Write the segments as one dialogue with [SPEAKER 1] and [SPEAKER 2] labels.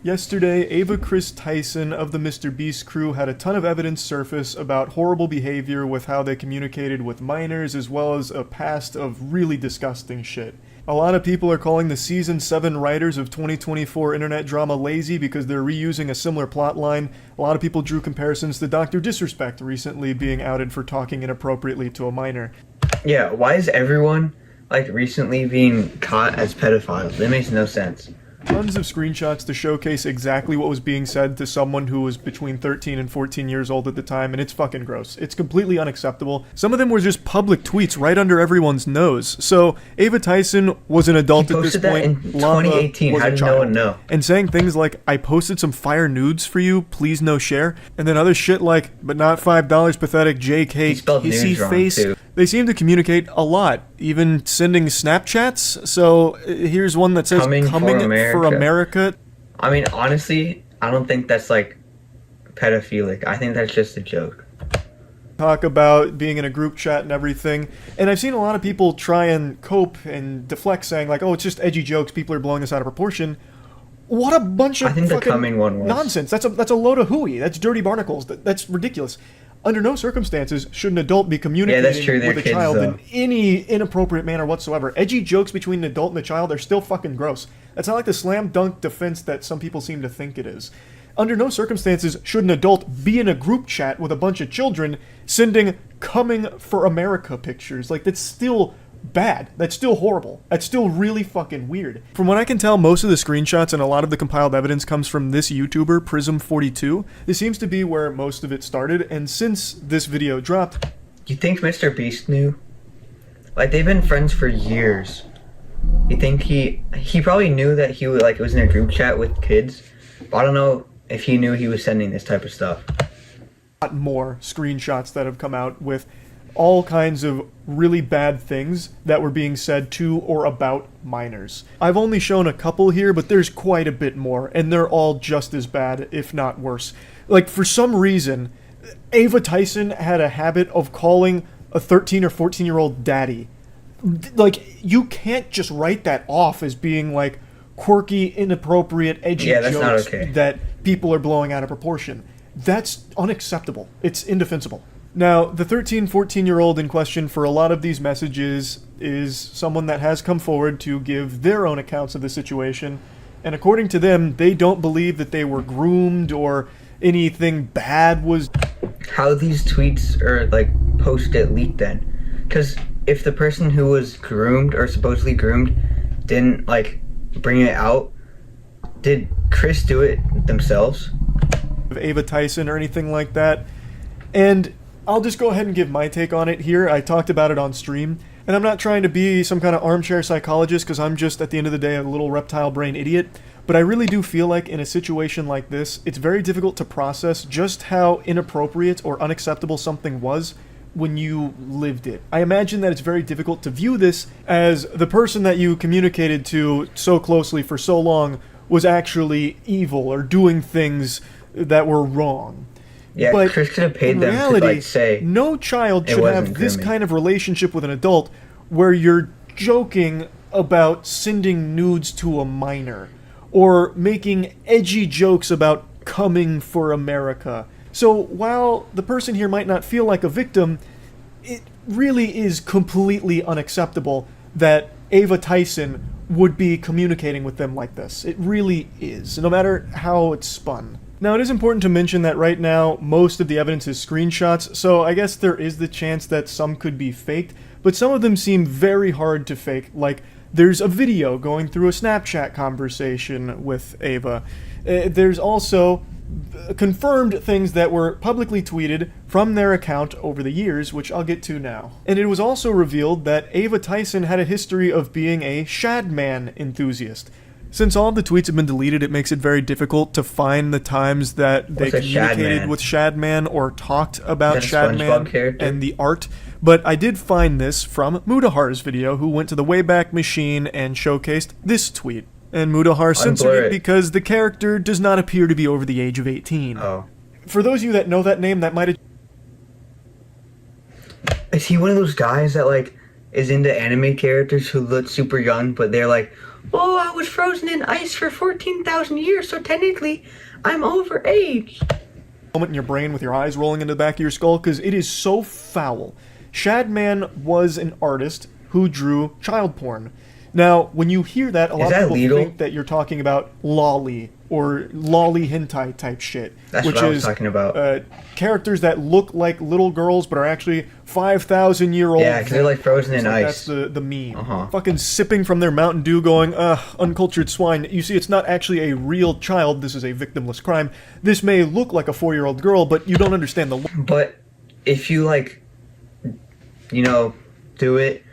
[SPEAKER 1] Yesterday, Ava Chris Tyson of the Mr. Beast crew had a ton of evidence surface about horrible behavior with how they communicated with minors, as well as a past of really disgusting shit. A lot of people are calling the Season 7 writers of 2024 internet drama lazy because they're reusing a similar plotline. A lot of people drew comparisons to Dr. Disrespect recently being outed for talking inappropriately to a minor.
[SPEAKER 2] Yeah, why is everyone, recently being caught as pedophiles? That makes no sense.
[SPEAKER 1] Tons of screenshots to showcase exactly what was being said to someone who was between 13 and 14 years old at the time, and it's fucking gross. It's completely unacceptable. Some of them were just public tweets right under everyone's nose. So, Ava Tyson was an adult at this point.
[SPEAKER 2] He posted that in 2018. How did no one know?
[SPEAKER 1] And saying things like, I posted some fire nudes for you, please no share. And then other shit like, but not $5, pathetic JK,
[SPEAKER 2] He spelled
[SPEAKER 1] kissy
[SPEAKER 2] nudes wrong,
[SPEAKER 1] face.
[SPEAKER 2] too.
[SPEAKER 1] They seem to communicate a lot, even sending Snapchats. So here's one that says, coming for America.
[SPEAKER 2] I mean, honestly, I don't think that's, pedophilic. I think that's just a joke.
[SPEAKER 1] Talk about being in a group chat and everything. And I've seen a lot of people try and cope and deflect, saying, oh, it's just edgy jokes, people are blowing this out of proportion. What a bunch of
[SPEAKER 2] I think the
[SPEAKER 1] fucking
[SPEAKER 2] coming one was
[SPEAKER 1] nonsense. That's a load of hooey. That's dirty barnacles. That's ridiculous. Under no circumstances should an adult be communicating with a child in any inappropriate manner whatsoever. Edgy jokes between an adult and a child are still fucking gross. That's not like the slam dunk defense that some people seem to think it is. Under no circumstances should an adult be in a group chat with a bunch of children sending coming for America pictures. That's still bad. That's still horrible. That's still really fucking weird. From what I can tell, most of the screenshots and a lot of the compiled evidence comes from this YouTuber, Prism42. This seems to be where most of it started, and since this video dropped...
[SPEAKER 2] You think Mr. Beast knew? They've been friends for years. You think he probably knew that he was in a group chat with kids, but I don't know if he knew he was sending this type of stuff.
[SPEAKER 1] A lot more screenshots that have come out with all kinds of really bad things that were being said to or about minors. I've only shown a couple here, but there's quite a bit more, and they're all just as bad, if not worse. For some reason, Ava Tyson had a habit of calling a 13 or 14-year-old daddy. You can't just write that off as being, quirky, inappropriate, edgy jokes that people are blowing out of proportion. That's unacceptable. It's indefensible. Now, the 13, 14-year-old in question for a lot of these messages is someone that has come forward to give their own accounts of the situation, and according to them, they don't believe that they were groomed or anything bad was...
[SPEAKER 2] How these tweets are, posted leaked then? Because if the person who was groomed or supposedly groomed didn't, bring it out, did Chris do it themselves?
[SPEAKER 1] Of Ava Tyson or anything like that. And I'll just go ahead and give my take on it here. I talked about it on stream, and I'm not trying to be some kind of armchair psychologist because I'm just, at the end of the day, a little reptile brain idiot, but I really do feel like in a situation like this, it's very difficult to process just how inappropriate or unacceptable something was when you lived it. I imagine that it's very difficult to view this as the person that you communicated to so closely for so long was actually evil or doing things that were wrong.
[SPEAKER 2] Yeah, but Chris could have paid them reality, to say
[SPEAKER 1] no child should have this kind of relationship with an adult where you're joking about sending nudes to a minor or making edgy jokes about coming for America. So while the person here might not feel like a victim, it really is completely unacceptable that Ava Tyson would be communicating with them like this. It really is, no matter how it's spun. Now, it is important to mention that right now, most of the evidence is screenshots, so I guess there is the chance that some could be faked, but some of them seem very hard to fake, there's a video going through a Snapchat conversation with Ava. There's also confirmed things that were publicly tweeted from their account over the years, which I'll get to now. And it was also revealed that Ava Tyson had a history of being a Shadman enthusiast. Since all of the tweets have been deleted, it makes it very difficult to find the times that they communicated with Shadman or talked about Shadman and the art. But I did find this from Mudahar's video, who went to the Wayback Machine and showcased this tweet. And Mudahar censored it because the character does not appear to be over the age of 18.
[SPEAKER 2] Oh.
[SPEAKER 1] For those of you that know that name, that might have...
[SPEAKER 2] Is he one of those guys that, is into anime characters who look super young, but they're, "Oh, I was frozen in ice for 14,000 years, so technically I'm overage."
[SPEAKER 1] Moment in your brain with your eyes rolling into the back of your skull, because it is so foul. Shadman was an artist who drew child porn. Now, when you hear that, a lot of people
[SPEAKER 2] legal?
[SPEAKER 1] think that you're talking about lolly or lolly hentai type shit,
[SPEAKER 2] That's
[SPEAKER 1] which
[SPEAKER 2] what I was
[SPEAKER 1] is
[SPEAKER 2] talking about.
[SPEAKER 1] Characters that look like little girls but are actually 5,000-year-old.
[SPEAKER 2] Yeah, because they're like frozen in ice.
[SPEAKER 1] That's the meme.
[SPEAKER 2] Uh-huh.
[SPEAKER 1] Fucking sipping from their Mountain Dew, going, uncultured swine. You see, it's not actually a real child. This is a victimless crime. This may look like a 4-year-old girl, but you don't understand the.
[SPEAKER 2] But if you do it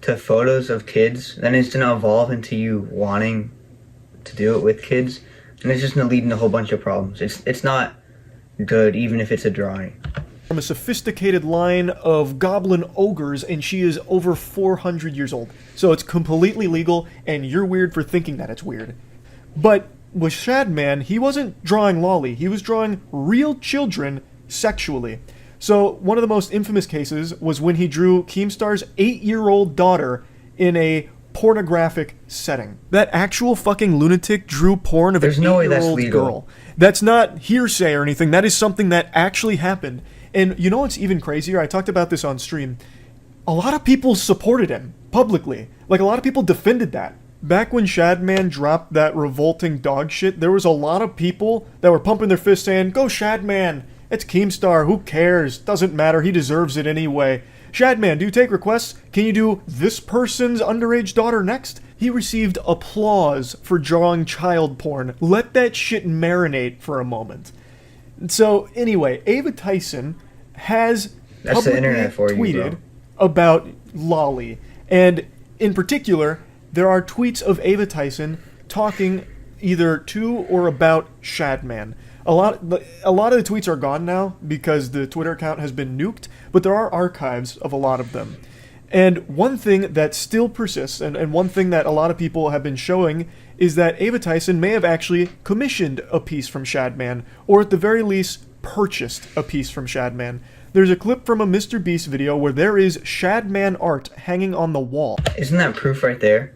[SPEAKER 2] to photos of kids, then it's gonna evolve into you wanting to do it with kids, and it's just gonna lead into a whole bunch of problems. It's not good, even if it's a drawing.
[SPEAKER 1] From a sophisticated line of goblin ogres, and she is over 400 years old. So it's completely legal, and you're weird for thinking that it's weird. But with Shadman, he wasn't drawing lolly. He was drawing real children sexually. So one of the most infamous cases was when he drew Keemstar's 8-year-old daughter in a pornographic setting. That actual fucking lunatic drew porn of an 8-year-old girl. That's not hearsay or anything. That is something that actually happened. And you know what's even crazier? I talked about this on stream. A lot of people supported him publicly. Like, a lot of people defended that. Back when Shadman dropped that revolting dog shit, there was a lot of people that were pumping their fists saying, "Go Shadman! It's Keemstar, who cares? Doesn't matter, he deserves it anyway. Shadman, do you take requests? Can you do this person's underage daughter next?" He received applause for drawing child porn. Let that shit marinate for a moment. So, anyway, Ava Tyson has
[SPEAKER 2] That's the internet for you,
[SPEAKER 1] tweeted
[SPEAKER 2] bro.
[SPEAKER 1] about lolly. And in particular, there are tweets of Ava Tyson talking either to or about Shadman. A lot of the tweets are gone now because the Twitter account has been nuked, but there are archives of a lot of them. And one thing that still persists, and one thing that a lot of people have been showing, is that Ava Tyson may have actually commissioned a piece from Shadman, or at the very least, purchased a piece from Shadman. There's a clip from a Mr. Beast video where there is Shadman art hanging on the wall.
[SPEAKER 2] Isn't that proof right there?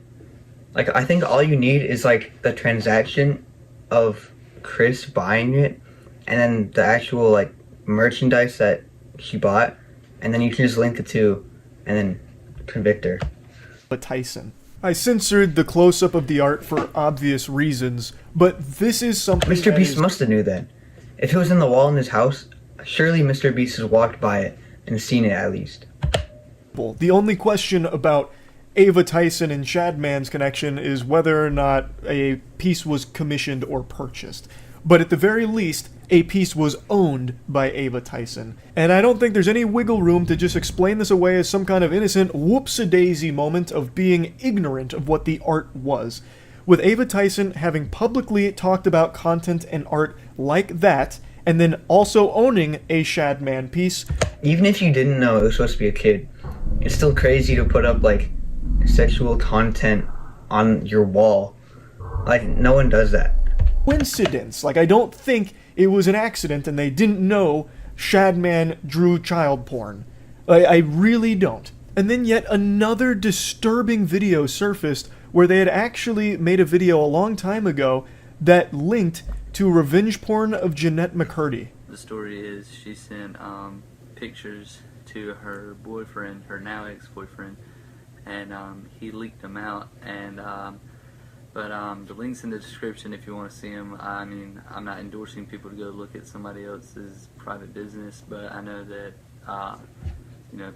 [SPEAKER 2] Like, I think all you need is, like, the transaction of Chris buying it, and then the actual, like, merchandise that she bought, and then you can just link the two, and then convict her.
[SPEAKER 1] But Tyson. I censored the close-up of the art for obvious reasons, but this is something
[SPEAKER 2] Mr. Beast must have knew then. If it was in the wall in his house, surely Mr. Beast has walked by it and seen it at least.
[SPEAKER 1] The only question about Ava Tyson and Shadman's connection is whether or not a piece was commissioned or purchased. But at the very least, a piece was owned by Ava Tyson. And I don't think there's any wiggle room to just explain this away as some kind of innocent whoops-a-daisy moment of being ignorant of what the art was. With Ava Tyson having publicly talked about content and art like that, and then also owning a Shadman piece.
[SPEAKER 2] Even if you didn't know it was supposed to be a kid, it's still crazy to put up, like, sexual content on your wall. Like, no one does that.
[SPEAKER 1] Coincidence. Like, I don't think it was an accident and they didn't know Shadman drew child porn. I really don't. And then yet another disturbing video surfaced where they had actually made a video a long time ago that linked to revenge porn of Jeanette McCurdy.
[SPEAKER 3] The story is she sent pictures to her boyfriend, her now ex-boyfriend, and he leaked them out. And but the link's in the description if you want to see them. I mean, I'm not endorsing people to go look at somebody else's private business, but I know that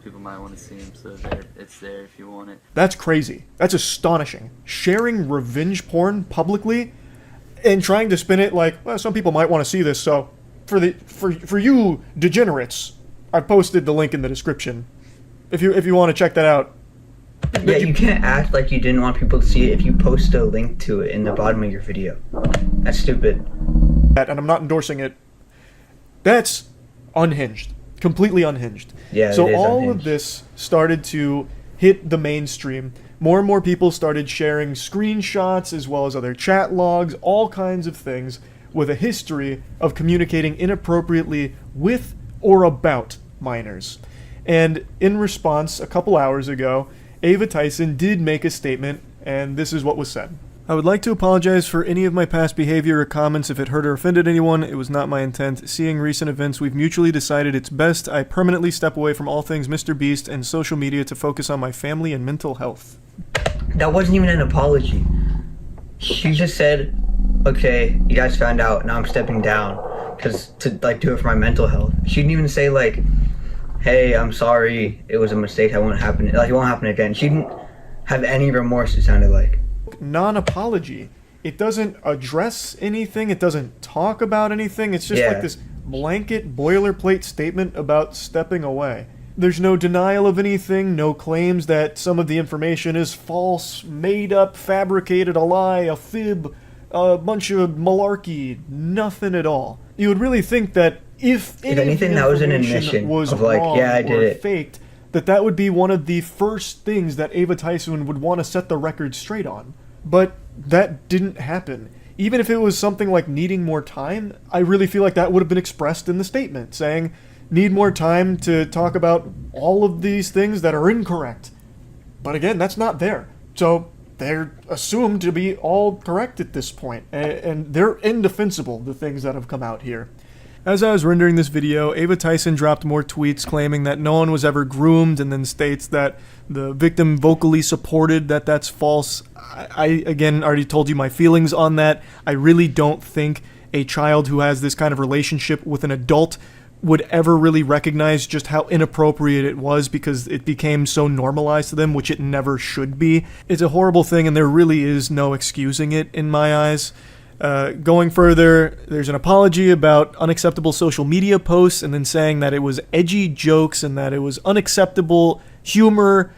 [SPEAKER 3] people might want to see them, so it's there if you want it.
[SPEAKER 1] That's crazy. That's astonishing. Sharing revenge porn publicly and trying to spin it like, well, some people might want to see this, so for you degenerates, I posted the link in the description. If you want to check that out.
[SPEAKER 2] Yeah, you can't act like you didn't want people to see it if you post a link to it in the bottom of your video. That's stupid.
[SPEAKER 1] And I'm not endorsing it. That's unhinged. Completely unhinged.
[SPEAKER 2] Yeah,
[SPEAKER 1] so
[SPEAKER 2] it is
[SPEAKER 1] all
[SPEAKER 2] unhinged.
[SPEAKER 1] of this started to hit the mainstream. More and more people started sharing screenshots as well as other chat logs, all kinds of things with a history of communicating inappropriately with or about minors. And in response, a couple hours ago, Ava Tyson did make a statement, and this is what was said. I would like to apologize for any of my past behavior or comments if it hurt or offended anyone. It was not my intent. Seeing recent events, we've mutually decided it's best I permanently step away from all things Mr. Beast and social media to focus on my family and mental health.
[SPEAKER 2] That wasn't even an apology. She just said, okay, you guys found out, now I'm stepping down because to like do it for my mental health. She didn't even say like, hey, I'm sorry, it was a mistake, it won't happen again. She didn't have any remorse, it sounded like.
[SPEAKER 1] Non-apology. It doesn't address anything, it doesn't talk about anything, it's just like this blanket boilerplate statement about stepping away. There's no denial of anything, no claims that some of the information is false, made up, fabricated, a lie, a fib, a bunch of malarkey, nothing at all. You would really think that if
[SPEAKER 2] anything, that was an admission
[SPEAKER 1] was
[SPEAKER 2] of like,
[SPEAKER 1] wrong
[SPEAKER 2] yeah, I did
[SPEAKER 1] or
[SPEAKER 2] it.
[SPEAKER 1] faked, that would be one of the first things that Ava Tyson would want to set the record straight on. But that didn't happen. Even if it was something like needing more time, I really feel like that would have been expressed in the statement, saying, need more time to talk about all of these things that are incorrect. But again, that's not there. So they're assumed to be all correct at this point, and they're indefensible, the things that have come out here. As I was rendering this video, Ava Tyson dropped more tweets claiming that no one was ever groomed, and then states that the victim vocally supported that that's false. I again, already told you my feelings on that. I really don't think a child who has this kind of relationship with an adult would ever really recognize just how inappropriate it was because it became so normalized to them, which it never should be. It's a horrible thing, and there really is no excusing it in my eyes. Going further, there's an apology about unacceptable social media posts and then saying that it was edgy jokes and that it was unacceptable humor,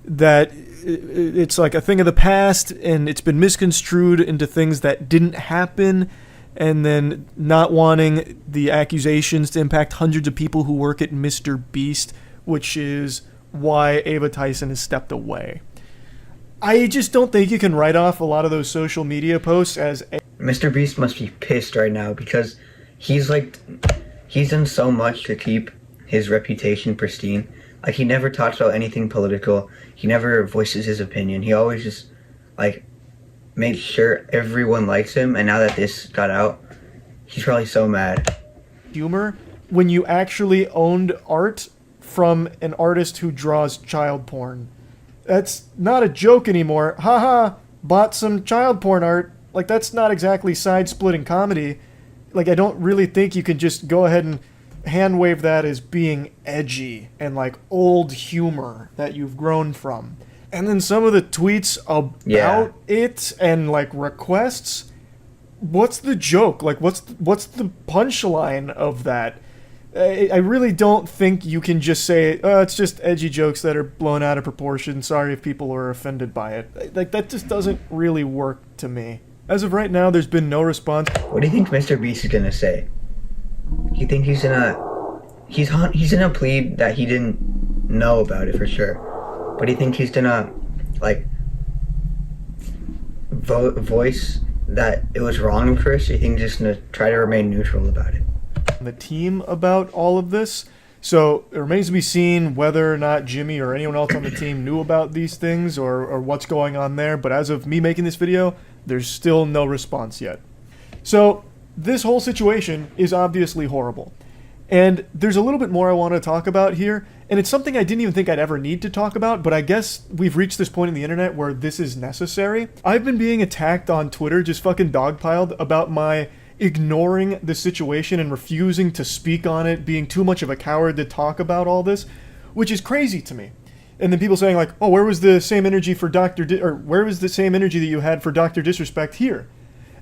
[SPEAKER 1] that it's like a thing of the past and it's been misconstrued into things that didn't happen, and then not wanting the accusations to impact hundreds of people who work at Mr. Beast, which is why Ava Tyson has stepped away. I just don't think you can write off a lot of those social media posts as...
[SPEAKER 2] Mr. Beast must be pissed right now because he's done so much to keep his reputation pristine. Like, he never talks about anything political. He never voices his opinion. He always just, like, makes sure everyone likes him. And now that this got out, he's probably so mad.
[SPEAKER 1] Humor when you actually owned art from an artist who draws child porn. That's not a joke anymore. Haha, bought some child porn art. Like, that's not exactly side-splitting comedy. Like, I don't really think you can just go ahead and hand-wave that as being edgy and, like, old humor that you've grown from. And then some of the tweets about it and, like, requests, what's the joke? Like, what's the punchline of that? I really don't think you can just say, oh, it's just edgy jokes that are blown out of proportion. Sorry if people are offended by it. Like, that just doesn't really work to me. As of right now, there's been no response.
[SPEAKER 2] What do you think Mr. Beast is gonna say? You think he's gonna plead that he didn't know about it for sure? But do you think he's gonna, like, voice that it was wrong of Chris? Or do you think he's just gonna try to remain neutral about it?
[SPEAKER 1] The team about all of this. So it remains to be seen whether or not Jimmy or anyone else on the team knew about these things or what's going on there. But as of me making this video, there's still no response yet. So this whole situation is obviously horrible. And there's a little bit more I want to talk about here. And it's something I didn't even think I'd ever need to talk about, but I guess we've reached this point in the internet where this is necessary. I've been being attacked on Twitter, just fucking dogpiled, about my ignoring the situation and refusing to speak on it, being too much of a coward to talk about all this, which is crazy to me. And then people saying like, oh, where was the same energy for where was the same energy that you had for Dr. Disrespect here?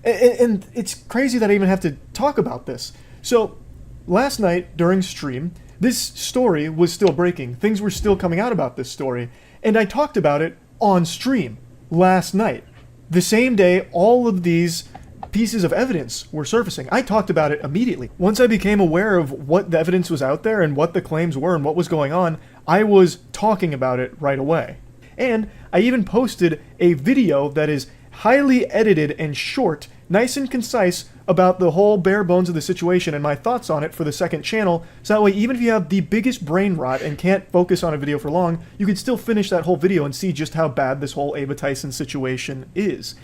[SPEAKER 1] And it's crazy that I even have to talk about this. So last night during stream, this story was still breaking. Things were still coming out about this story. And I talked about it on stream last night. The same day all of these pieces of evidence were surfacing. I talked about it immediately. Once I became aware of what the evidence was out there and what the claims were and what was going on, I was talking about it right away. And I even posted a video that is highly edited and short, nice and concise about the whole bare bones of the situation and my thoughts on it for the second channel, so that way even if you have the biggest brain rot and can't focus on a video for long, you can still finish that whole video and see just how bad this whole Ava Tyson situation is.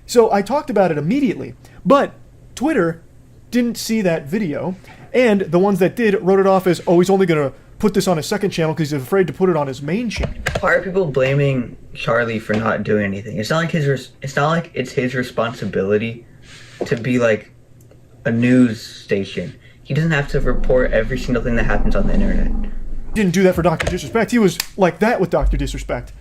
[SPEAKER 1] So I talked about it immediately, but Twitter didn't see that video, and the ones that did wrote it off as, oh, he's only going to put this on his second channel because he's afraid to put it on his main channel.
[SPEAKER 2] Why are people blaming Charlie for not doing anything? It's not like it's his responsibility to be like a news station. He doesn't have to report every single thing that happens on the internet.
[SPEAKER 1] He didn't do that for Dr. Disrespect. He was like that with Dr. Disrespect.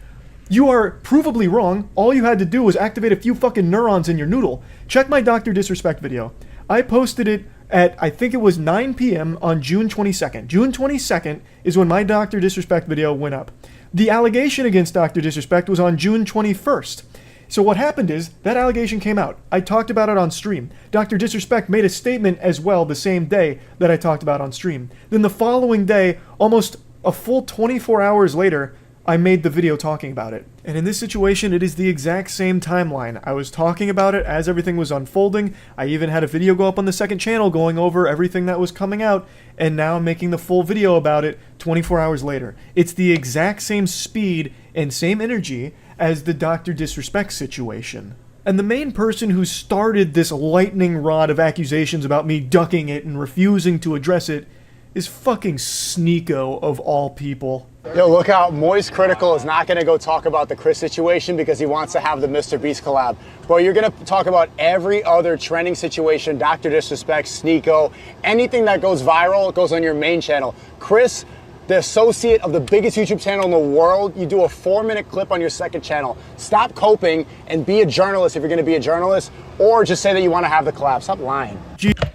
[SPEAKER 1] You are provably wrong. All you had to do was activate a few fucking neurons in your noodle. Check my Dr. Disrespect video. I posted it at, I think it was 9 p.m. on June 22nd. June 22nd is when my Dr. Disrespect video went up. The allegation against Dr. Disrespect was on June 21st. So what happened is, that allegation came out. I talked about it on stream. Dr. Disrespect made a statement as well the same day that I talked about on stream. Then the following day, almost a full 24 hours later, I made the video talking about it. And in this situation, it is the exact same timeline. I was talking about it as everything was unfolding. I even had a video go up on the second channel going over everything that was coming out, and now I'm making the full video about it 24 hours later. It's the exact same speed and same energy as the Dr. Disrespect situation. And the main person who started this lightning rod of accusations about me ducking it and refusing to address it is fucking Sneako of all people.
[SPEAKER 4] Yo, look out, Moist Critical is not gonna go talk about the Chris situation because he wants to have the Mr. Beast collab. Bro, you're gonna talk about every other trending situation, Dr. Disrespect, Sneako, anything that goes viral goes on your main channel. Chris, the associate of the biggest YouTube channel in the world, you do a 4-minute clip on your second channel. Stop coping and be a journalist if you're gonna be a journalist, or just say that you wanna have the collab. Stop lying.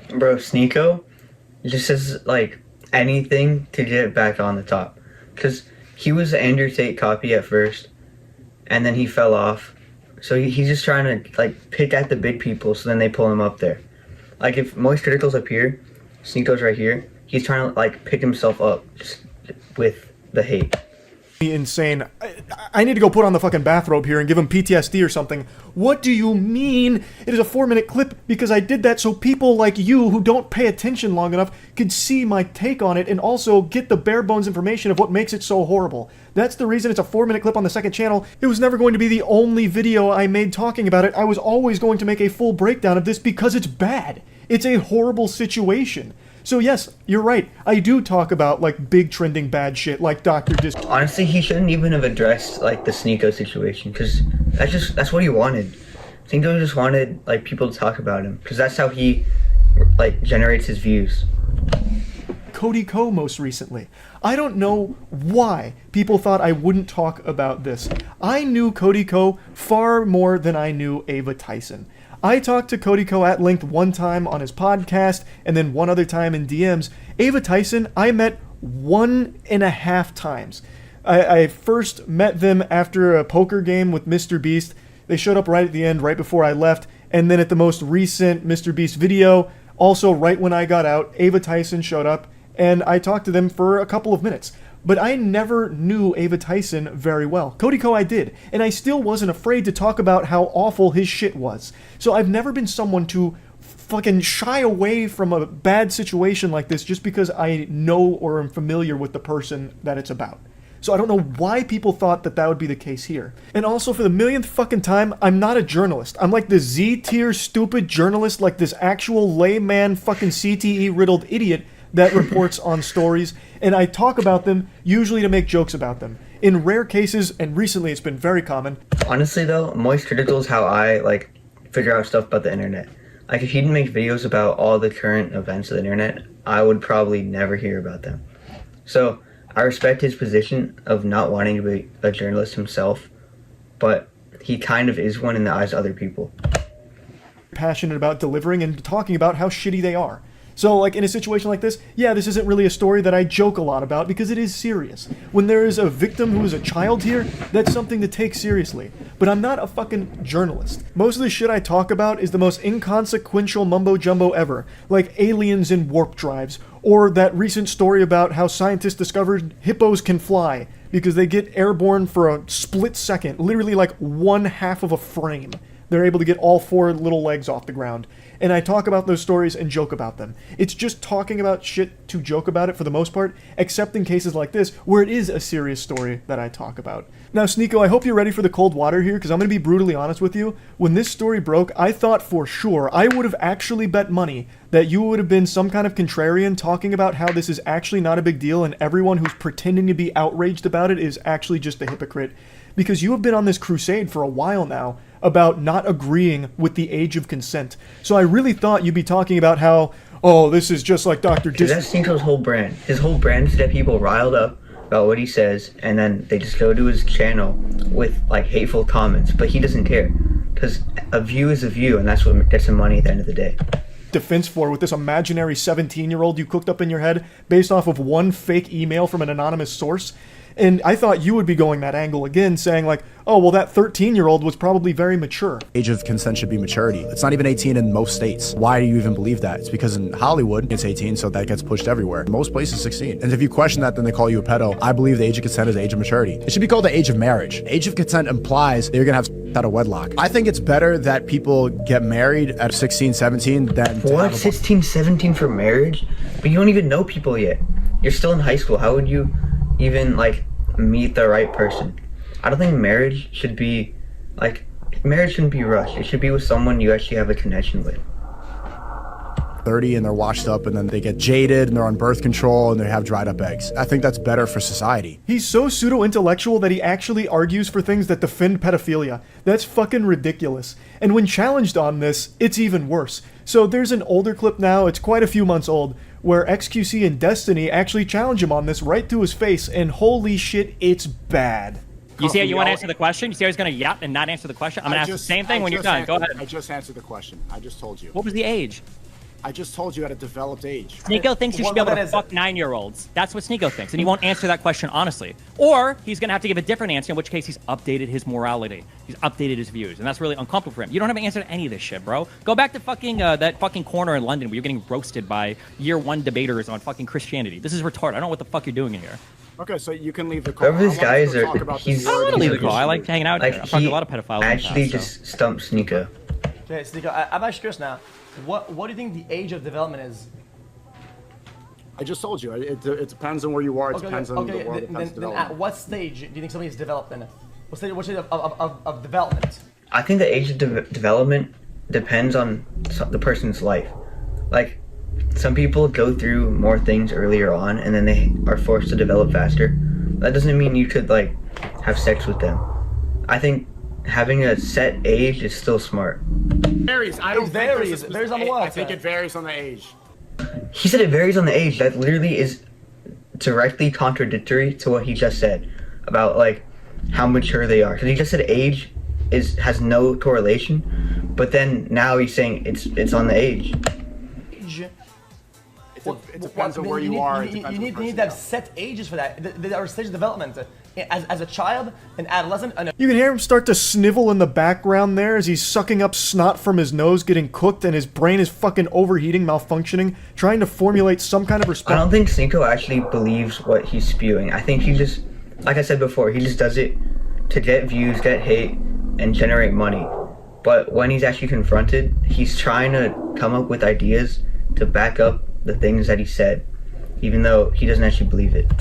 [SPEAKER 2] Bro, Sneako just says like anything to get back on the top. Because he was the Andrew Tate copy at first, and then he fell off. So he's just trying to like pick at the big people, so then they pull him up there. Like if Moist Critical's up here, Sneako's right here, he's trying to like pick himself up just with the hate.
[SPEAKER 1] Insane. I need to go put on the fucking bathrobe here and give him PTSD or something. What do you mean it is a 4-minute clip? Because I did that so people like you who don't pay attention long enough could see my take on it and also get the bare bones information of what makes it so horrible. That's the reason it's a 4-minute clip on the second channel. It was never going to be the only video I made talking about it. I was always going to make a full breakdown of this because it's bad. It's a horrible situation. So yes, you're right. I do talk about like big trending bad shit like Dr. Dis.
[SPEAKER 2] Honestly, he shouldn't even have addressed like the Sneako situation because that's what he wanted. Sneako just wanted like people to talk about him because that's how he like generates his views.
[SPEAKER 1] Cody Ko most recently. I don't know why people thought I wouldn't talk about this. I knew Cody Ko far more than I knew Ava Tyson. I talked to Cody Ko at length one time on his podcast and then one other time in DMs. Ava Tyson, I met 1.5 times. I first met them after a poker game with Mr. Beast. They showed up right at the end, right before I left. And then at the most recent Mr. Beast video, also right when I got out, Ava Tyson showed up and I talked to them for a couple of minutes. But I never knew Ava Tyson very well. Cody Ko I did, and I still wasn't afraid to talk about how awful his shit was. So I've never been someone to fucking shy away from a bad situation like this just because I know or am familiar with the person that it's about. So I don't know why people thought that that would be the case here. And also, for the millionth fucking time, I'm not a journalist. I'm like the Z-tier stupid journalist, like this actual layman fucking CTE-riddled idiot that reports on stories, and I talk about them usually to make jokes about them. In rare cases, and recently it's been very common.
[SPEAKER 2] Honestly though, Moist Critical is how I like figure out stuff about the internet. Like if he didn't make videos about all the current events of the internet, I would probably never hear about them. So I respect his position of not wanting to be a journalist himself, but he kind of is one in the eyes of other people.
[SPEAKER 1] Passionate about delivering and talking about how shitty they are. So, like, in a situation like this, yeah, this isn't really a story that I joke a lot about because it is serious. When there is a victim who is a child here, that's something to take seriously. But I'm not a fucking journalist. Most of the shit I talk about is the most inconsequential mumbo-jumbo ever, like aliens in warp drives, or that recent story about how scientists discovered hippos can fly because they get airborne for a split second, literally like 1/2 of a frame. they're able to get all 4 little legs off the ground. And I talk about those stories and joke about them. It's just talking about shit to joke about it for the most part, except in cases like this, where it is a serious story that I talk about. Now, Sneako, I hope you're ready for the cold water here, because I'm going to be brutally honest with you. When this story broke, I thought for sure, I would have actually bet money that you would have been some kind of contrarian talking about how this is actually not a big deal and everyone who's pretending to be outraged about it is actually just a hypocrite. Because you have been on this crusade for a while now about not agreeing with the age of consent. So I really thought you'd be talking about how, oh, this is just like Dr.
[SPEAKER 2] That's Sneako's whole brand. His whole brand is to get people riled up about what he says, and then they just go to his channel with like hateful comments, but he doesn't care. Because a view is a view, and that's what gets him money at the end of the day.
[SPEAKER 1] Defense for with this imaginary 17-year-old you cooked up in your head based off of one fake email from an anonymous source. And I thought you would be going that angle again, saying like, oh, well, that 13-year-old was probably very mature.
[SPEAKER 5] Age of consent should be maturity. It's not even 18 in most states. Why do you even believe that? It's because in Hollywood, it's 18, so that gets pushed everywhere. Most places, 16. And if you question that, then they call you a pedo. I believe the age of consent is the age of maturity. It should be called the age of marriage. Age of consent implies that you're gonna have out of wedlock. I think it's better that people get married at 16, 17 than
[SPEAKER 2] what? 16, 17 for marriage? But you don't even know people yet. You're still in high school. How would you even like meet the right person? I don't think marriage should be like, marriage shouldn't be rushed. It should be with someone you actually have a connection with.
[SPEAKER 5] 30 and they're washed up and then they get jaded and they're on birth control and they have dried up eggs. I think that's better for society.
[SPEAKER 1] He's so pseudo-intellectual that he actually argues for things that defend pedophilia. That's fucking ridiculous. And when challenged on this, it's even worse. So there's an older clip now, it's quite a few months old, where XQC and Destiny actually challenge him on this right to his face, and holy shit, it's bad.
[SPEAKER 6] You see how you want to answer the question? You see how he's going to yap and not answer the question? I'm going to ask the same thing when you're done. Go ahead.
[SPEAKER 7] I just answered the question. I just told you.
[SPEAKER 6] What was the age?
[SPEAKER 7] I just told you at a developed age.
[SPEAKER 6] Sneako thinks you should be able to fuck 9-year-olds. That's what Sneako thinks, and he won't answer that question honestly. Or he's going to have to give a different answer, in which case he's updated his morality. He's updated his views, and that's really uncomfortable for him. You don't have an answer to any of this shit, bro. Go back to fucking that fucking corner in London where you're getting roasted by year 1 debaters on fucking Christianity. This is retarded. I don't know what the fuck you're doing in here.
[SPEAKER 7] Okay, so you can leave the call.
[SPEAKER 2] Whoever these guys are, he's...
[SPEAKER 6] I don't want to leave the call. I like hanging out
[SPEAKER 2] like,
[SPEAKER 6] here. I've talked to a lot of pedophiles.
[SPEAKER 2] Actually just stumped Sneako.
[SPEAKER 8] Okay, Sneako, I'm actually curious now. What do you think the age of development is?
[SPEAKER 7] I just told you. It depends on where you are. It depends on the world.
[SPEAKER 8] Then at what stage do you think somebody is developed in? What stage of development?
[SPEAKER 2] I think the age of development depends on the person's life. Like, some people go through more things earlier on, and then they are forced to develop faster. That doesn't mean you could, like, have sex with them. I think having a set age is still smart.
[SPEAKER 7] Varies. I don't think
[SPEAKER 8] varies. It varies on what?
[SPEAKER 7] I think it varies on the age.
[SPEAKER 2] He said it varies on the age. That literally is directly contradictory to what he just said about like how mature they are. Because he just said age has no correlation, but then now he's saying it's on the age.
[SPEAKER 7] It depends on where you are.
[SPEAKER 8] You need to have set ages for that. There are stages of development. As a child, an adolescent,
[SPEAKER 1] You can hear him start to snivel in the background there as he's sucking up snot from his nose, getting cooked, and his brain is fucking overheating, malfunctioning, trying to formulate some kind of response.
[SPEAKER 2] I don't think Sneako actually believes what he's spewing. I think he just, like I said before, he just does it to get views, get hate, and generate money. But when he's actually confronted, he's trying to come up with ideas to back up the things that he said, even though he doesn't actually believe it.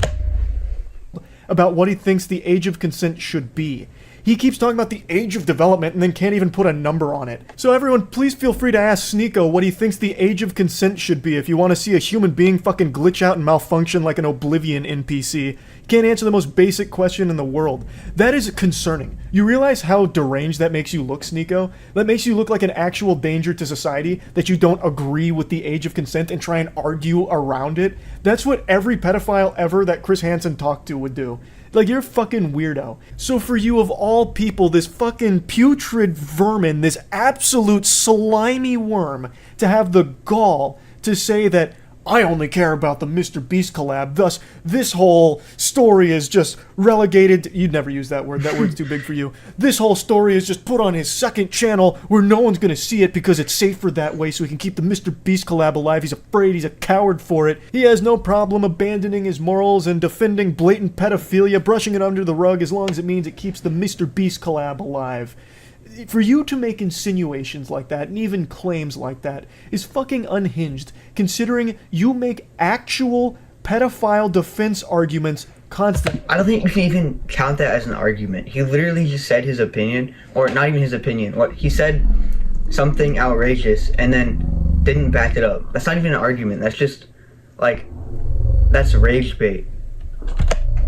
[SPEAKER 1] About what he thinks the age of consent should be. He keeps talking about the age of development and then can't even put a number on it. So everyone, please feel free to ask Sneako what he thinks the age of consent should be if you want to see a human being fucking glitch out and malfunction like an Oblivion NPC. Can't answer the most basic question in the world. That is concerning. You realize how deranged that makes you look, Sneako? That makes you look like an actual danger to society, that you don't agree with the age of consent and try and argue around it. That's what every pedophile ever that Chris Hansen talked to would do. Like, you're a fucking weirdo. So for you, of all people, this fucking putrid vermin, this absolute slimy worm, to have the gall to say that I only care about the Mr. Beast collab, thus this whole story is just relegated to, you'd never use that word word's too big for you. This whole story is just put on his second channel where no one's gonna see it because it's safer that way so he can keep the Mr. Beast collab alive. He's afraid, he's a coward for it. He has no problem abandoning his morals and defending blatant pedophilia, brushing it under the rug as long as it means it keeps the Mr. Beast collab alive. For you to make insinuations like that and even claims like that is fucking unhinged, considering you make actual pedophile defense arguments constantly.
[SPEAKER 2] I don't think you can even count that as an argument. He literally just said his opinion, or not even his opinion. What he said, something outrageous, and then didn't back it up. That's not even an argument. That's just like, that's rage bait.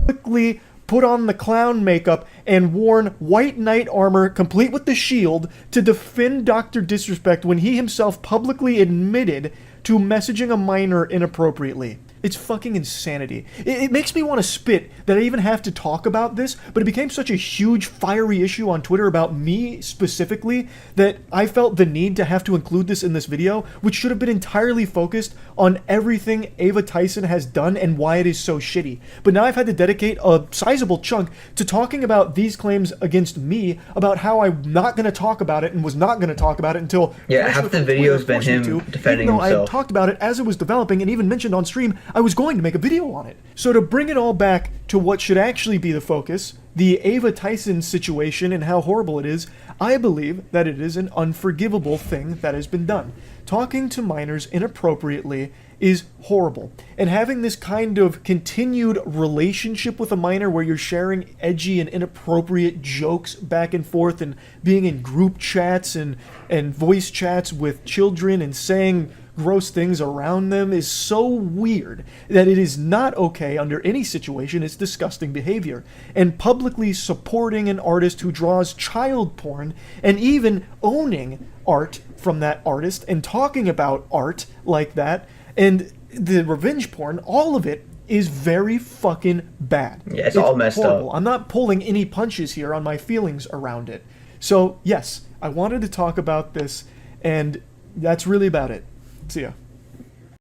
[SPEAKER 1] Quickly put on the clown makeup and worn white knight armor complete with the shield to defend Dr. Disrespect when he himself publicly admitted to messaging a minor inappropriately. It's fucking insanity. It makes me want to spit that I even have to talk about this, but it became such a huge, fiery issue on Twitter about me specifically that I felt the need to have to include this in this video, which should have been entirely focused on everything Ava Tyson has done and why it is so shitty. But now I've had to dedicate a sizable chunk to talking about these claims against me, about how I'm not going to talk about it and was not going to talk about it until...
[SPEAKER 2] Yeah, half the video's been him defending
[SPEAKER 1] even though
[SPEAKER 2] himself.
[SPEAKER 1] I talked about it as it was developing and even mentioned on stream, I was going to make a video on it. So to bring it all back to what should actually be the focus, the Ava Tyson situation and how horrible it is, I believe that it is an unforgivable thing that has been done. Talking to minors inappropriately is horrible. And having this kind of continued relationship with a minor where you're sharing edgy and inappropriate jokes back and forth and being in group chats and voice chats with children and saying gross things around them is so weird that it is not okay under any situation. It's disgusting behavior. And publicly supporting an artist who draws child porn and even owning art from that artist and talking about art like that and the revenge porn, all of it is very fucking bad.
[SPEAKER 2] Yeah, it's all messed
[SPEAKER 1] horrible.
[SPEAKER 2] up.
[SPEAKER 1] I'm not pulling any punches here on my feelings around it. So yes, I wanted to talk about this, and that's really about it. See ya.